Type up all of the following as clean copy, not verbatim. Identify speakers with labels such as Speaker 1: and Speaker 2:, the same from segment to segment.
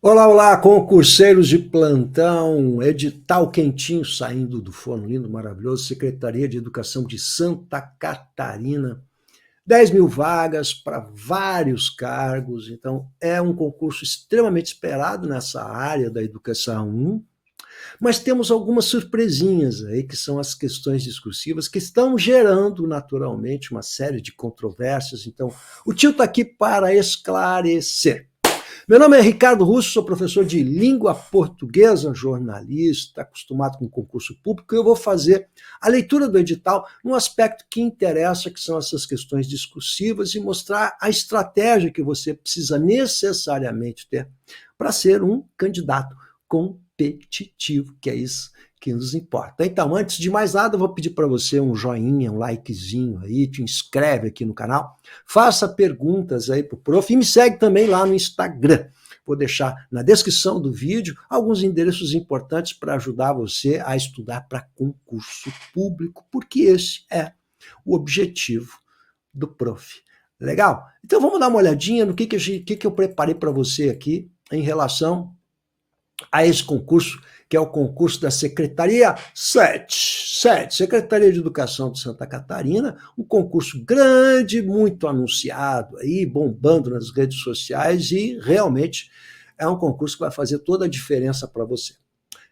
Speaker 1: Olá, olá, concurseiros de plantão, edital quentinho saindo do forno, lindo, maravilhoso, Secretaria de Educação de Santa Catarina, 10 mil vagas para vários cargos, então é um concurso extremamente esperado nessa área da educação, mas temos algumas surpresinhas aí, que são as questões discursivas, que estão gerando naturalmente uma série de controvérsias, então o tio está aqui para esclarecer. Meu nome é Ricardo Russo, sou professor de língua portuguesa, jornalista, acostumado com concurso público, e eu vou fazer a leitura do edital num aspecto que interessa, que são essas questões discursivas, e mostrar a estratégia que você precisa necessariamente ter para ser um candidato competitivo, que é isso que nos importa. Então, antes de mais nada, eu vou pedir para você um joinha, um likezinho aí, te inscreve aqui no canal, faça perguntas aí pro prof e me segue também lá no Instagram. Vou deixar na descrição do vídeo alguns endereços importantes para ajudar você a estudar para concurso público, porque esse é o objetivo do prof. Legal? Então vamos dar uma olhadinha no que eu preparei para você aqui em relação a esse concurso, que é o concurso da Secretaria 7, Secretaria de Educação de Santa Catarina, um concurso grande, muito anunciado, aí, bombando nas redes sociais, e realmente é um concurso que vai fazer toda a diferença para você.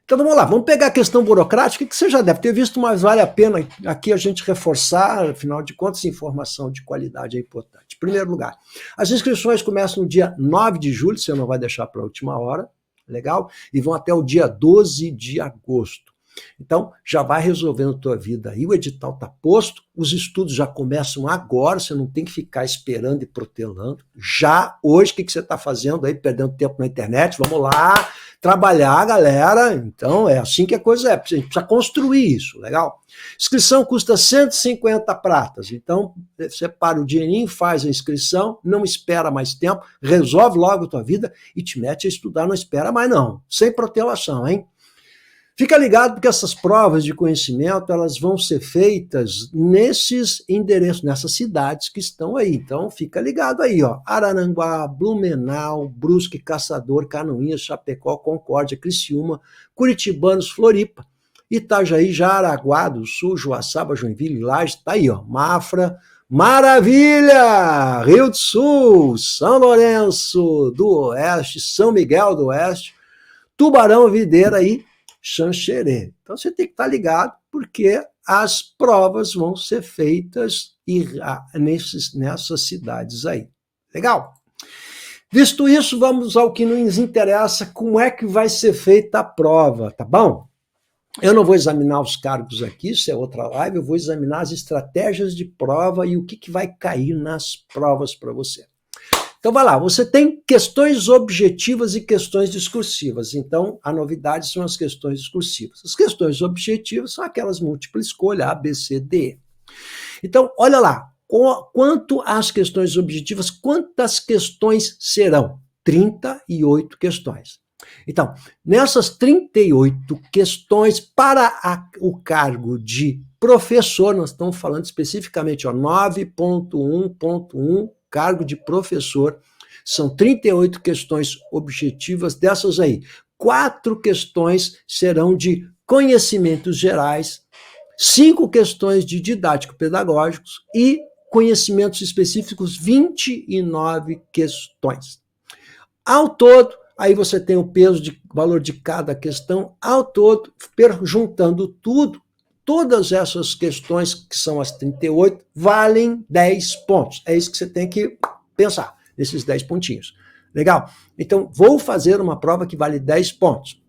Speaker 1: Então vamos lá, vamos pegar a questão burocrática, que você já deve ter visto, mas vale a pena aqui a gente reforçar, afinal de contas, informação de qualidade é importante. Em primeiro lugar, as inscrições começam no dia 9 de julho, você não vai deixar para a última hora, legal? E vão até o dia 12 de agosto. Então, já vai resolvendo a tua vida aí, o edital está posto, os estudos já começam agora, você não tem que ficar esperando e protelando. Já hoje, o que você está fazendo aí, perdendo tempo na internet? Vamos lá, trabalhar, galera. Então, é assim que a coisa é, a gente precisa construir isso, legal? Inscrição custa 150 pratas, então separa o dinheirinho, faz a inscrição, não espera mais tempo, resolve logo a tua vida e te mete a estudar, não espera mais não, sem protelação, hein? Fica ligado porque essas provas de conhecimento, elas vão ser feitas nesses endereços, nessas cidades que estão aí. Então, fica ligado aí, ó. Araranguá, Blumenau, Brusque, Caçador, Canoinhas, Chapecó, Concórdia, Criciúma, Curitibanos, Floripa, Itajaí, Jaraguá do Sul, Joaçaba, Joinville, Lages, tá aí, ó. Mafra, Maravilha! Rio do Sul, São Lourenço do Oeste, São Miguel do Oeste, Tubarão, Videira e Xanxerê. Então você tem que estar ligado, porque as provas vão ser feitas nessas cidades aí. Legal? Visto isso, vamos ao que nos interessa, como é que vai ser feita a prova, tá bom? Eu não vou examinar os cargos aqui, isso é outra live, eu vou examinar as estratégias de prova e o que vai cair nas provas para você. Então, vai lá, você tem questões objetivas e questões discursivas. Então, a novidade são as questões discursivas. As questões objetivas são aquelas múltipla escolha, A, B, C, D. Então, olha lá, quanto às questões objetivas, quantas questões serão? 38 questões. Então, nessas 38 questões, para o cargo de professor, nós estamos falando especificamente, 9.1.1, cargo de professor, são 38 questões objetivas, dessas aí, 4 questões serão de conhecimentos gerais, 5 questões de didático-pedagógicos e conhecimentos específicos, 29 questões. Ao todo, aí você tem o peso de valor de cada questão, ao todo, juntando tudo, todas essas questões, que são as 38, valem 10 pontos. É isso que você tem que pensar, nesses 10 pontinhos. Legal? Então, vou fazer uma prova que vale 10 pontos.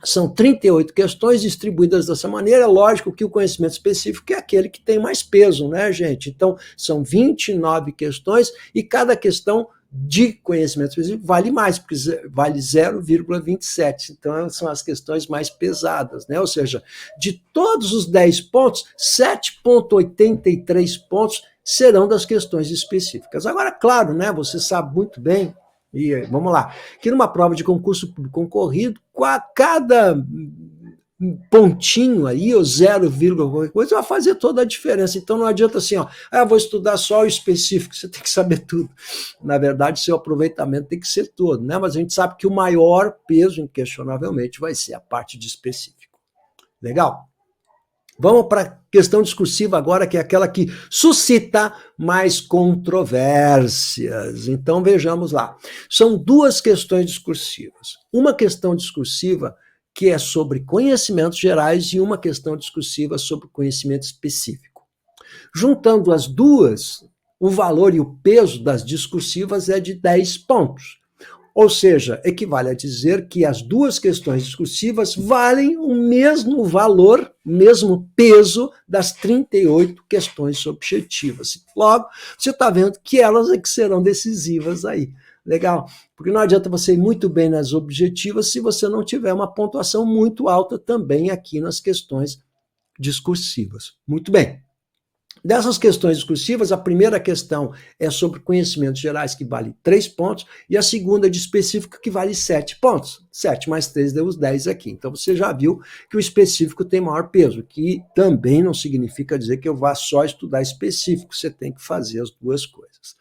Speaker 1: São 38 questões distribuídas dessa maneira. É lógico que o conhecimento específico é aquele que tem mais peso, né, gente? Então, são 29 questões e cada questão de conhecimento específico vale mais, porque vale 0,27. Então, são as questões mais pesadas, né? Ou seja, de todos os 10 pontos, 7,83 pontos serão das questões específicas. Agora, claro, né? Você sabe muito bem, e vamos lá, que numa prova de concurso concorrido, cada pontinho aí, ou 0, qualquer coisa, vai fazer toda a diferença. Então não adianta assim, ó, vou estudar só o específico, você tem que saber tudo. Na verdade, seu aproveitamento tem que ser todo, né? Mas a gente sabe que o maior peso, inquestionavelmente, vai ser a parte de específico. Legal? Vamos para a questão discursiva agora, que é aquela que suscita mais controvérsias. Então, vejamos lá. São duas questões discursivas. Uma questão discursiva que é sobre conhecimentos gerais e uma questão discursiva sobre conhecimento específico. Juntando as duas, o valor e o peso das discursivas é de 10 pontos. Ou seja, equivale a dizer que as duas questões discursivas valem o mesmo valor, mesmo peso das 38 questões objetivas. Logo, você está vendo que elas é que serão decisivas aí. Legal? Porque não adianta você ir muito bem nas objetivas se você não tiver uma pontuação muito alta também aqui nas questões discursivas. Muito bem. Dessas questões discursivas, a primeira questão é sobre conhecimentos gerais, que vale 3 pontos, e a segunda de específico, que vale 7 pontos. 7 mais 3 deu os 10 aqui. Então, você já viu que o específico tem maior peso, que também não significa dizer que eu vá só estudar específico, você tem que fazer as duas coisas.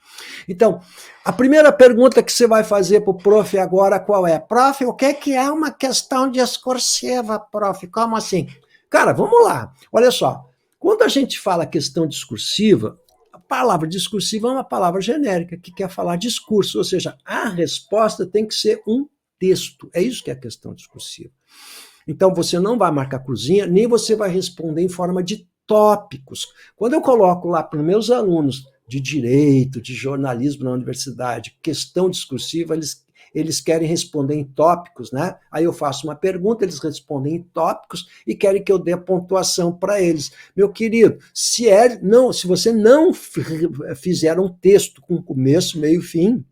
Speaker 1: Então, a primeira pergunta que você vai fazer para o prof agora, qual é? Prof, o que é uma questão discursiva, prof? Como assim? Cara, vamos lá. Olha só. Quando a gente fala questão discursiva, a palavra discursiva é uma palavra genérica que quer falar discurso, ou seja, a resposta tem que ser um texto. É isso que é a questão discursiva. Então, você não vai marcar cruzinha, nem você vai responder em forma de tópicos. Quando eu coloco lá para os meus alunos de direito, de jornalismo na universidade, questão discursiva, eles querem responder em tópicos, né? Aí eu faço uma pergunta, eles respondem em tópicos e querem que eu dê a pontuação para eles. Meu querido, se você não fizer um texto com começo, meio e fim,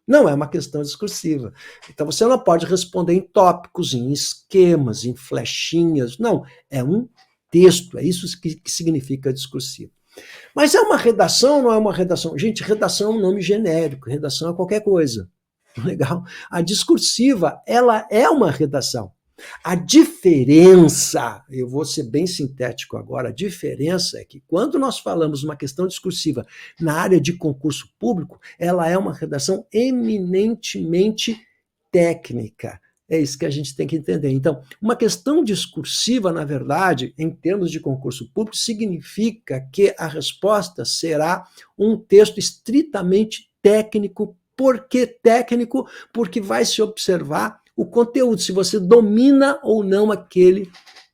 Speaker 1: não é uma questão discursiva. Então você não pode responder em tópicos, em esquemas, em flechinhas. Não, é um texto, é isso que significa discursivo. Mas é uma redação ou não é uma redação? Gente, redação é um nome genérico, redação é qualquer coisa. Legal? A discursiva, ela é uma redação. A diferença, eu vou ser bem sintético agora, a diferença é que quando nós falamos uma questão discursiva na área de concurso público, ela é uma redação eminentemente técnica. É isso que a gente tem que entender. Então, uma questão discursiva, na verdade, em termos de concurso público, significa que a resposta será um texto estritamente técnico. Por que técnico? Porque vai se observar o conteúdo, se você domina ou não aquele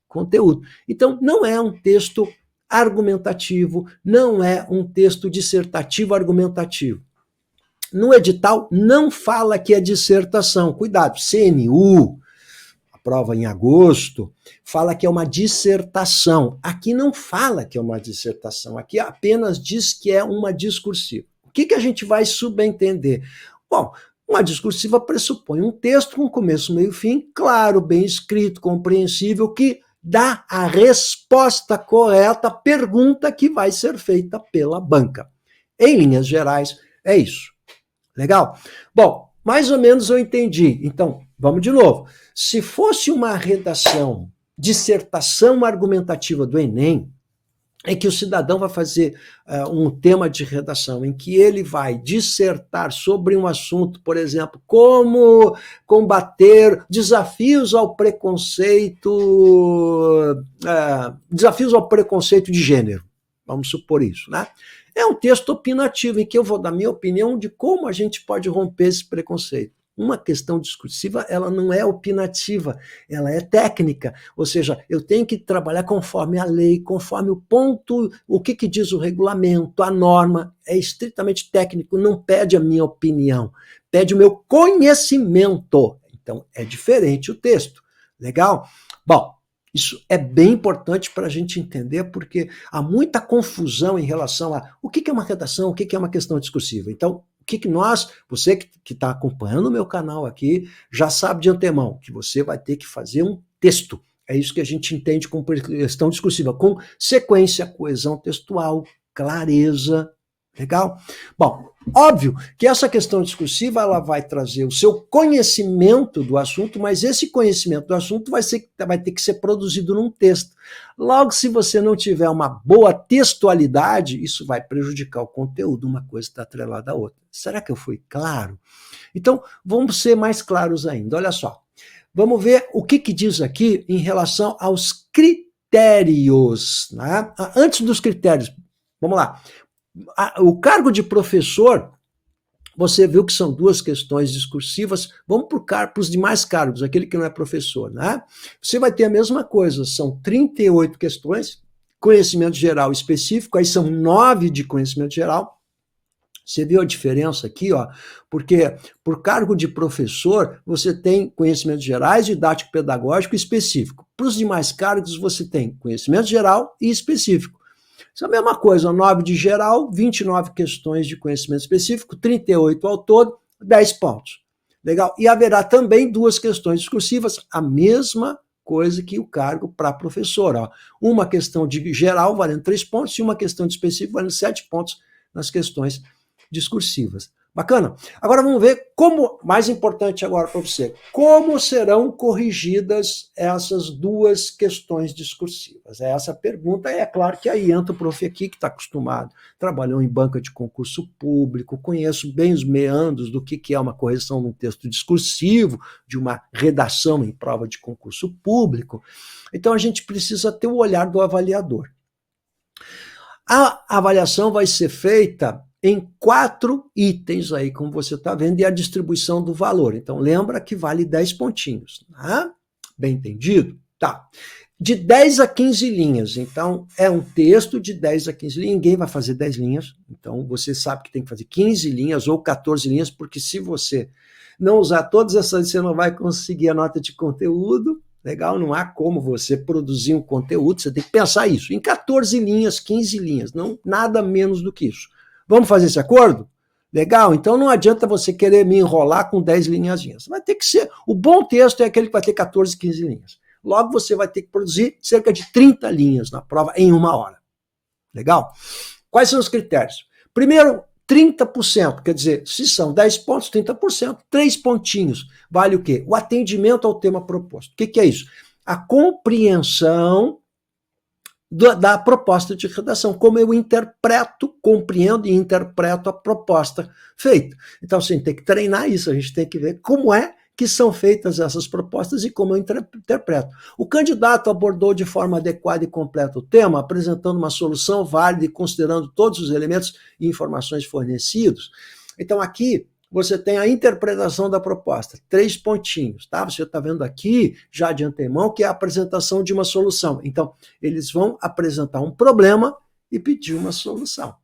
Speaker 1: conteúdo. Então, não é um texto argumentativo, não é um texto dissertativo argumentativo. No edital, não fala que é dissertação. Cuidado, CNU, a prova em agosto, fala que é uma dissertação. Aqui não fala que é uma dissertação, aqui apenas diz que é uma discursiva. O que a gente vai subentender? Bom, uma discursiva pressupõe um texto com começo, meio e fim, claro, bem escrito, compreensível, que dá a resposta correta à pergunta que vai ser feita pela banca. Em linhas gerais, é isso. Legal? Bom, mais ou menos eu entendi. Então, vamos de novo. Se fosse uma redação, dissertação argumentativa do Enem, é que o cidadão vai fazer um tema de redação em que ele vai dissertar sobre um assunto, por exemplo, como combater desafios ao preconceito de gênero. Vamos supor isso, né? É um texto opinativo em que eu vou dar minha opinião de como a gente pode romper esse preconceito. Uma questão discursiva, ela não é opinativa, ela é técnica, ou seja, eu tenho que trabalhar conforme a lei, conforme o ponto, o que diz o regulamento, a norma, é estritamente técnico, não pede a minha opinião, pede o meu conhecimento. Então, é diferente o texto. Legal? Bom, isso é bem importante para a gente entender, porque há muita confusão em relação a o que é uma redação, o que é uma questão discursiva. Então, você que está acompanhando o meu canal aqui, já sabe de antemão que você vai ter que fazer um texto. É isso que a gente entende como questão discursiva, com sequência, coesão textual, clareza. Legal? Bom, Óbvio que essa questão discursiva ela vai trazer o seu conhecimento do assunto, mas esse conhecimento do assunto vai ter que ser produzido num texto. Logo, se você não tiver uma boa textualidade, isso vai prejudicar o conteúdo, uma coisa está atrelada à outra. Será que eu fui claro? Então, vamos ser mais claros ainda. Olha só, vamos ver o que diz aqui em relação aos critérios. Né? Antes dos critérios, vamos lá. O cargo de professor, você viu que são duas questões discursivas. Vamos para os demais cargos, aquele que não é professor. Né? Você vai ter a mesma coisa, são 38 questões, conhecimento geral específico, aí são 9 de conhecimento geral. Você viu a diferença aqui, ó? Porque por cargo de professor, você tem conhecimentos gerais, didático, pedagógico e específico. Para os demais cargos, você tem conhecimento geral e específico. Isso é a mesma coisa, 9 de geral, 29 questões de conhecimento específico, 38 ao todo, 10 pontos. Legal? E haverá também 2 questões discursivas, a mesma coisa que o cargo para professor. Ó. Uma questão de geral valendo 3 pontos e uma questão de específico valendo 7 pontos nas questões discursivas. Bacana? Agora vamos ver como, mais importante agora para você, como serão corrigidas essas 2 questões discursivas? Essa pergunta, é claro que aí entra o prof aqui, que está acostumado, trabalhou em banca de concurso público, conheço bem os meandros do que é uma correção de um texto discursivo, de uma redação em prova de concurso público. Então a gente precisa ter o olhar do avaliador. A avaliação vai ser feita em 4 itens aí, como você está vendo, e a distribuição do valor. Então, lembra que vale 10 pontinhos. Né? Bem entendido? Tá. De 10 a 15 linhas. Então, é um texto de 10 a 15 linhas. Ninguém vai fazer 10 linhas. Então, você sabe que tem que fazer 15 linhas ou 14 linhas, porque se você não usar todas essas, você não vai conseguir a nota de conteúdo. Legal? Não há como você produzir um conteúdo, você tem que pensar isso. Em 14 linhas, 15 linhas, não, nada menos do que isso. Vamos fazer esse acordo? Legal? Então não adianta você querer me enrolar com 10 linhazinhas. Vai ter que ser. O bom texto é aquele que vai ter 14, 15 linhas. Logo você vai ter que produzir cerca de 30 linhas na prova em 1 hora. Legal? Quais são os critérios? Primeiro, 30%, quer dizer, se são 10 pontos, 30%, 3 pontinhos. Vale o quê? O atendimento ao tema proposto. O que é isso? A compreensão da proposta de redação, como eu interpreto, compreendo e interpreto a proposta feita. Então, assim, tem que treinar isso, a gente tem que ver como é que são feitas essas propostas e como eu interpreto. O candidato abordou de forma adequada e completa o tema, apresentando uma solução válida e considerando todos os elementos e informações fornecidos. Então, aqui, você tem a interpretação da proposta, 3 pontinhos, tá? Você está vendo aqui, já de antemão, que é a apresentação de uma solução. Então, eles vão apresentar um problema e pedir uma solução.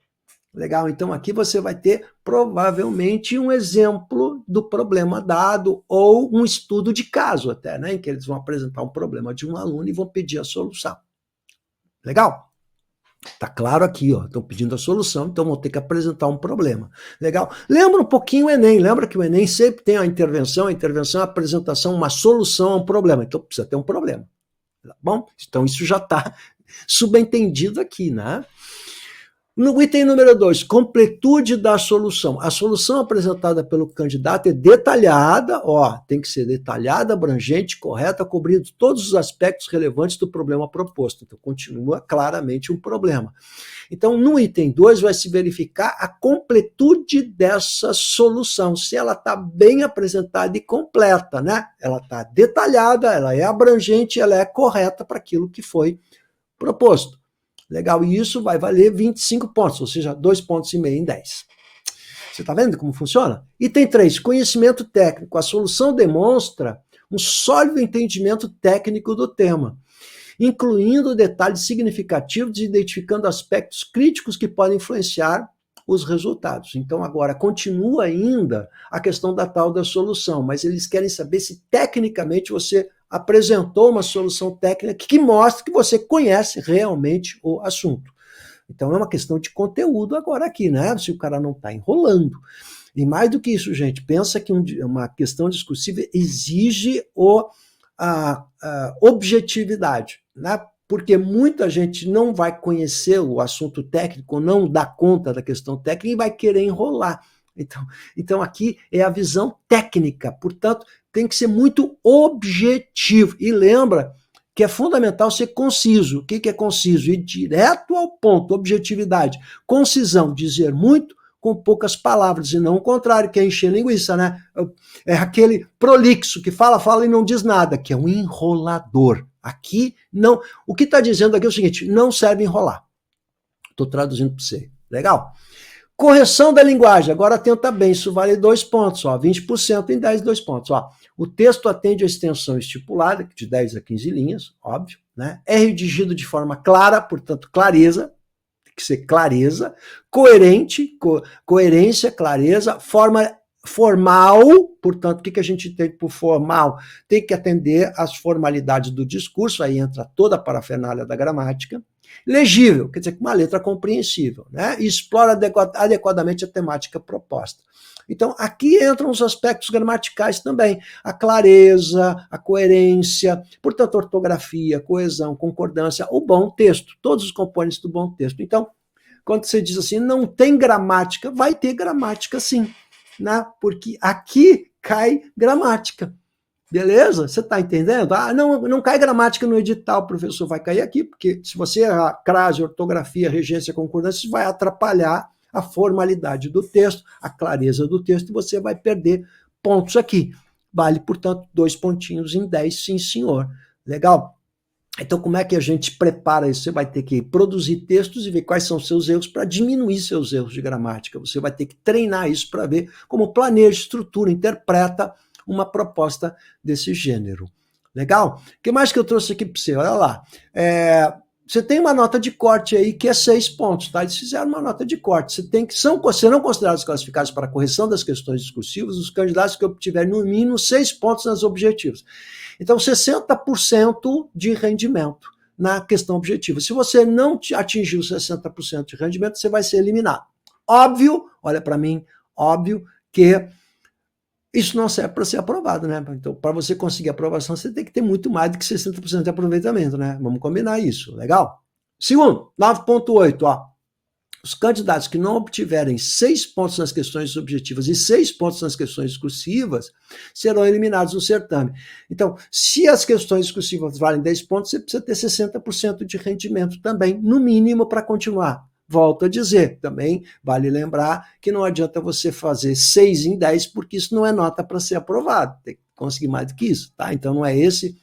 Speaker 1: Legal? Então, aqui você vai ter, provavelmente, um exemplo do problema dado ou um estudo de caso até, né? Em que eles vão apresentar um problema de um aluno e vão pedir a solução. Legal? Tá claro aqui, ó, estão pedindo a solução, então vão ter que apresentar um problema. Legal? Lembra um pouquinho o Enem, lembra que o Enem sempre tem a intervenção é a apresentação, uma solução a um problema, então precisa ter um problema. Tá bom? Então isso já está subentendido aqui, né? No item número 2, completude da solução. A solução apresentada pelo candidato é detalhada, ó, tem que ser detalhada, abrangente, correta, cobrindo todos os aspectos relevantes do problema proposto. Então, continua claramente um problema. Então, no item 2, vai se verificar a completude dessa solução, se ela está bem apresentada e completa, né? Ela está detalhada, ela é abrangente, ela é correta para aquilo que foi proposto. Legal, e isso vai valer 25 pontos, ou seja, 2,5 pontos em 10. Você está vendo como funciona? Item 3, conhecimento técnico. A solução demonstra um sólido entendimento técnico do tema, incluindo detalhes significativos e identificando aspectos críticos que podem influenciar os resultados. Então, agora, continua ainda a questão da tal da solução, mas eles querem saber se tecnicamente você apresentou uma solução técnica que mostra que você conhece realmente o assunto. Então, é uma questão de conteúdo agora aqui, né? Se o cara não está enrolando. E mais do que isso, gente, pensa que uma questão discursiva exige a objetividade, né? porque muita gente não vai conhecer o assunto técnico, não dá conta da questão técnica e vai querer enrolar. Então aqui é a visão técnica, portanto, tem que ser muito objetivo. E lembra que é fundamental ser conciso. O que é conciso? Ir direto ao ponto, objetividade. Concisão, dizer muito com poucas palavras, e não o contrário, que é encher linguiça, né? É aquele prolixo que fala e não diz nada, que é um enrolador. Aqui, não. O que está dizendo aqui é o seguinte, não serve enrolar. Estou traduzindo para você. Legal? Correção da linguagem, agora atenta bem, isso vale 2 pontos, ó, 20% em 10, 2 pontos. Ó. O texto atende a extensão estipulada, de 10 a 15 linhas, óbvio, né? É redigido de forma clara, portanto, clareza, tem que ser clareza, coerente, coerência, clareza, forma formal, portanto, o que a gente tem por formal? Tem que atender às formalidades do discurso, aí entra toda a parafernália da gramática. Legível, quer dizer, com uma letra compreensível, né? E explora adequadamente a temática proposta. Então, aqui entram os aspectos gramaticais também, a clareza, a coerência, portanto, ortografia, coesão, concordância, o bom texto, todos os componentes do bom texto. Então, quando você diz assim, não tem gramática, vai ter gramática sim, né? Porque aqui cai gramática. Beleza? Você está entendendo? Ah, não cai gramática no edital, professor, vai cair aqui, porque se você errar crase, ortografia, regência, concordância, isso vai atrapalhar a formalidade do texto, a clareza do texto, e você vai perder pontos aqui. Vale, portanto, 2 pontinhos em 10, sim, senhor. Legal? Então, como é que a gente prepara isso? Você vai ter que produzir textos e ver quais são os seus erros para diminuir seus erros de gramática. Você vai ter que treinar isso para ver como planeja, estrutura, interpreta uma proposta desse gênero. Legal? O que mais que eu trouxe aqui para você? Olha lá. Você tem uma nota de corte aí que é 6 pontos, tá? Eles fizeram uma nota de corte. Serão considerados classificados para a correção das questões discursivas os candidatos que obtiverem no mínimo 6 pontos nas objetivas. Então, 60% de rendimento na questão objetiva. Se você não atingir os 60% de rendimento, você vai ser eliminado. Óbvio, olha para mim, óbvio que isso não serve para ser aprovado, né? Então, para você conseguir aprovação, você tem que ter muito mais do que 60% de aproveitamento, né? Vamos combinar isso, legal? Segundo, 9.8, ó. Os candidatos que não obtiverem 6 pontos nas questões objetivas e 6 pontos nas questões discursivas serão eliminados no certame. Então, se as questões discursivas valem 10 pontos, você precisa ter 60% de rendimento também, no mínimo, para continuar. Volto a dizer, também vale lembrar que não adianta você fazer 6 em 10, porque isso não é nota para ser aprovado. Tem que conseguir mais do que isso, tá? Então não é esse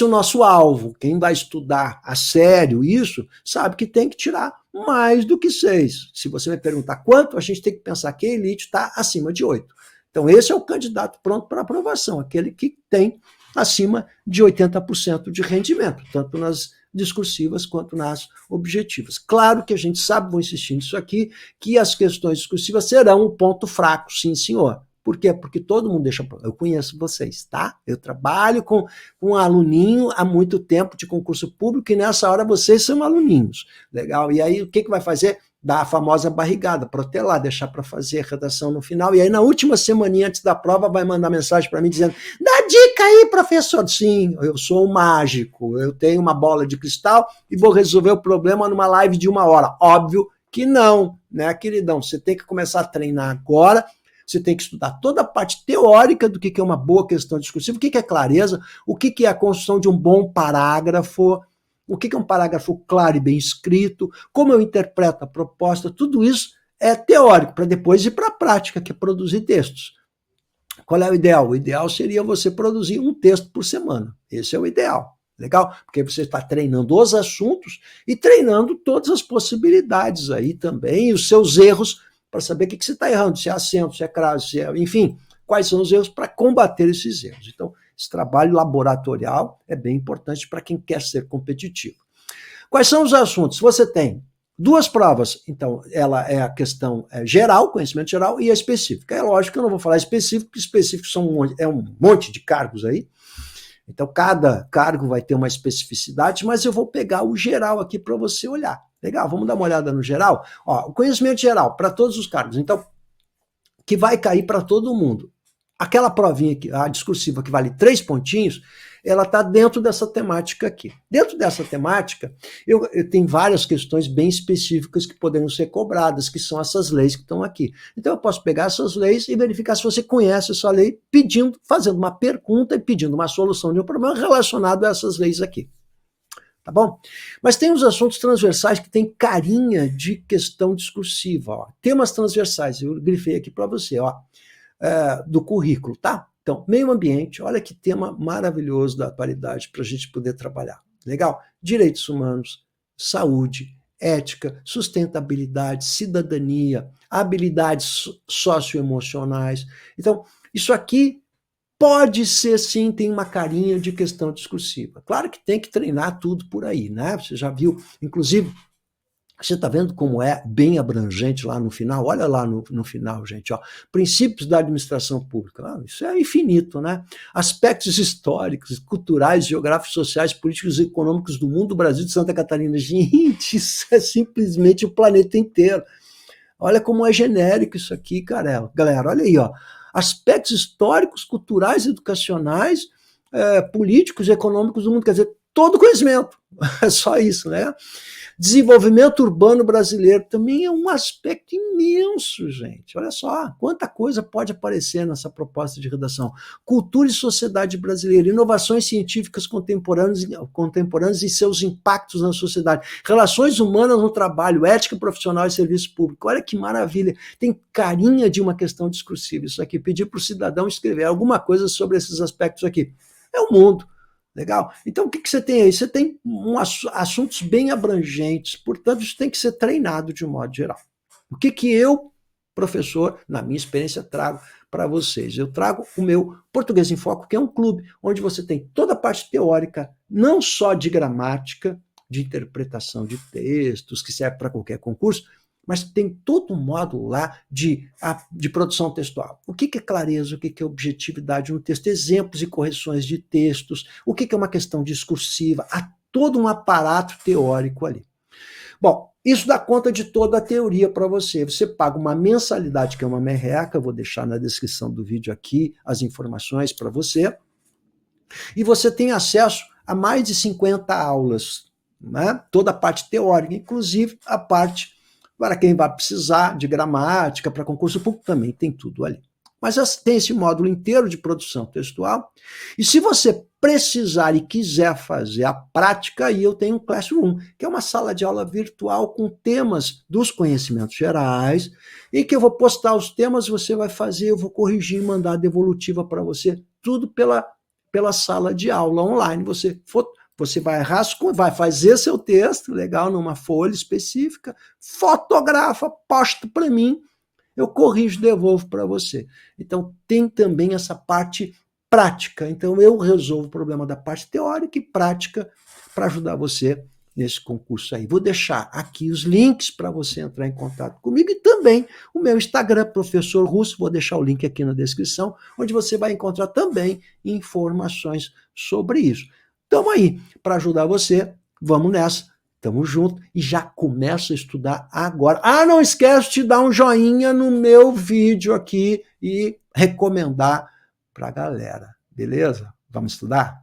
Speaker 1: o nosso alvo. Quem vai estudar a sério isso, sabe que tem que tirar mais do que 6. Se você vai perguntar quanto, a gente tem que pensar que a elite está acima de 8. Então esse é o candidato pronto para aprovação, aquele que tem acima de 80% de rendimento, tanto nas discursivas quanto nas objetivas. Claro que a gente sabe, vou insistir nisso aqui, que as questões discursivas serão um ponto fraco, sim, senhor. Por quê? Porque todo mundo deixa... Eu conheço vocês, tá? Eu trabalho com um aluninho há muito tempo de concurso público e nessa hora vocês são aluninhos. Legal? E aí o que vai fazer? Dar a famosa barrigada, protelar, deixar para fazer a redação no final. E aí na última semaninha antes da prova vai mandar mensagem para mim dizendo: dá dica aí, professor. Sim, eu sou um mágico, eu tenho uma bola de cristal e vou resolver o problema numa live de 1 hora. Óbvio que não, né, queridão? Você tem que começar a treinar agora. Você tem que estudar toda a parte teórica do que é uma boa questão discursiva, o que é clareza, o que é a construção de um bom parágrafo, o que é um parágrafo claro e bem escrito, como eu interpreto a proposta, tudo isso é teórico, para depois ir para a prática, que é produzir textos. Qual é o ideal? O ideal seria você produzir um texto por semana. Esse é o ideal. Legal? Porque você está treinando os assuntos e treinando todas as possibilidades aí também, e os seus erros, para saber o que você está errando, se é acento, se é crase, se é, enfim, quais são os erros para combater esses erros. Então, esse trabalho laboratorial é bem importante para quem quer ser competitivo. Quais são os assuntos? Você tem 2 provas, então, ela é a questão geral, conhecimento geral, e a específica. É lógico que eu não vou falar específico, porque específico é um monte de cargos aí. Então, cada cargo vai ter uma especificidade, mas eu vou pegar o geral aqui para você olhar. Legal, vamos dar uma olhada no geral? Ó, o conhecimento geral, para todos os cargos. Então, que vai cair para todo mundo. aquela provinha, a discursiva que vale 3 pontinhos, ela está dentro dessa temática aqui. Dentro dessa temática, eu tenho várias questões bem específicas que poderiam ser cobradas, que são essas leis que estão aqui. Então eu posso pegar essas leis e verificar se você conhece essa lei, fazendo uma pergunta e pedindo uma solução de um problema relacionado a essas leis aqui. Tá bom? Mas tem os assuntos transversais que têm carinha de questão discursiva. Ó. Temas transversais, eu grifei aqui para você, ó, do currículo, tá? Então, meio ambiente, olha que tema maravilhoso da atualidade para a gente poder trabalhar. Legal? Direitos humanos, saúde, ética, sustentabilidade, cidadania, habilidades socioemocionais. Então, isso aqui pode ser, sim, tem uma carinha de questão discursiva. Claro que tem que treinar tudo por aí, né? Você já viu, inclusive, você está vendo como é bem abrangente lá no final? Olha lá no final, gente. Ó. Princípios da administração pública. Isso é infinito, né? Aspectos históricos, culturais, geográficos, sociais, políticos e econômicos do mundo, do Brasil, de Santa Catarina. Gente, isso é simplesmente o planeta inteiro. Olha como é genérico isso aqui, cara. Galera, olha aí, ó. Aspectos históricos, culturais, educacionais, políticos e econômicos do mundo. Quer dizer, todo conhecimento. É só isso, né? Desenvolvimento urbano brasileiro também é um aspecto imenso, gente. Olha só, quanta coisa pode aparecer nessa proposta de redação. Cultura e sociedade brasileira, inovações científicas contemporâneas e seus impactos na sociedade, relações humanas no trabalho, ética profissional e serviço público. Olha que maravilha. Tem carinha de uma questão discursiva. Isso aqui, pedir para o cidadão escrever alguma coisa sobre esses aspectos aqui. É o mundo. Legal? Então, o que você tem aí? Você tem assuntos bem abrangentes, portanto, isso tem que ser treinado de um modo geral. O que eu, professor, na minha experiência, trago para vocês? Eu trago o meu Português em Foco, que é um clube onde você tem toda a parte teórica, não só de gramática, de interpretação de textos, que serve para qualquer concurso, mas tem todo um módulo lá de produção textual. O que é clareza, o que é objetividade no texto, exemplos e correções de textos, o que é uma questão discursiva, há todo um aparato teórico ali. Bom, isso dá conta de toda a teoria para você. Você paga uma mensalidade, que é uma merreca, vou deixar na descrição do vídeo aqui as informações para você, e você tem acesso a mais de 50 aulas, né? Toda a parte teórica, inclusive a parte para quem vai precisar de gramática, para concurso público, também tem tudo ali. Mas tem esse módulo inteiro de produção textual. E se você precisar e quiser fazer a prática, aí eu tenho um Classroom, que é uma sala de aula virtual com temas dos conhecimentos gerais, e que eu vou postar os temas, você vai fazer, eu vou corrigir e mandar a devolutiva para você, tudo pela sala de aula online. Você vai fazer seu texto, legal, numa folha específica, fotografa, posta para mim, eu corrijo, devolvo para você. Então, tem também essa parte prática. Então, eu resolvo o problema da parte teórica e prática para ajudar você nesse concurso aí. Vou deixar aqui os links para você entrar em contato comigo e também o meu Instagram, Professor Russo, vou deixar o link aqui na descrição, onde você vai encontrar também informações sobre isso. Estamos aí para ajudar você. Vamos nessa. Tamo junto e já começa a estudar agora. Não esquece de dar um joinha no meu vídeo aqui e recomendar para a galera. Beleza? Vamos estudar?